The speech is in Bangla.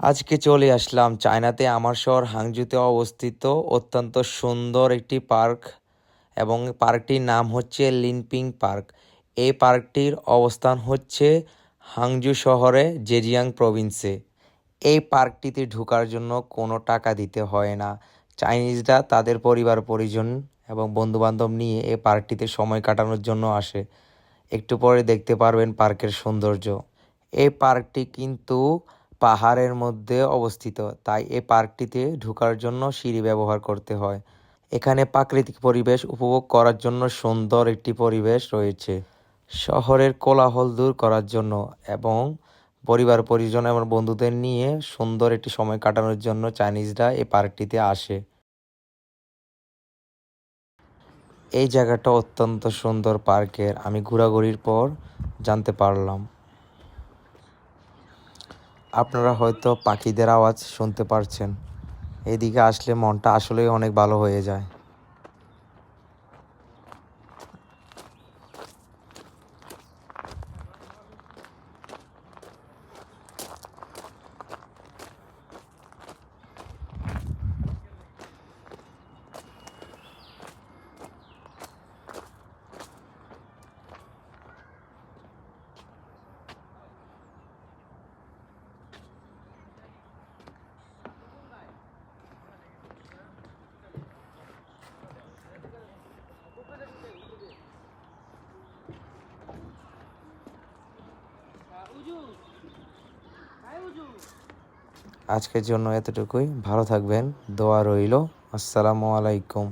আজকে চলে আসলাম চায়নাতে আমার শহর হাংজুতে অবস্থিত অত্যন্ত সুন্দর একটি পার্ক এবং পার্কটির নাম হচ্ছে লিনপিং পার্ক। এই পার্কটির অবস্থান হচ্ছে হাংজু শহরে জেজিয়াং প্রভিন্সে। এই পার্কটিতে ঢোকার জন্য কোনো টাকা দিতে হয় না। চাইনিজরা তাদের পরিবার পরিজন এবং বন্ধুবান্ধব নিয়ে এই পার্কটিতে সময় কাটানোর জন্য আসে। একটু পরে দেখতে পারবেন পার্কের সৌন্দর্য। এই পার্কটি কিন্তু পাহাড়ের মধ্যে অবস্থিত, তাই এই পার্কটিতে ঢোকার জন্য সিঁড়ি ব্যবহার করতে হয়। এখানে প্রাকৃতিক পরিবেশ উপভোগ করার জন্য সুন্দর একটি পরিবেশ রয়েছে। শহরের কোলাহল দূর করার জন্য এবং পরিবার পরিজন এবং বন্ধুদের নিয়ে সুন্দর একটি সময় কাটানোর জন্য চাইনিজরা এই পার্কটিতে আসে। এই জায়গাটা অত্যন্ত সুন্দর পার্কের, আমি ঘোরাঘুরির পর জানতে পারলাম। আপনারা হয়তো পাখিদের আওয়াজ শুনতে পারছেন। এদিকে আসলে মনটা আসলেই অনেক ভালো হয়ে যায়। আজকের জন্য এতটুকুই। ভালো থাকবেন, দোয়া রইল। আসসালামু আলাইকুম।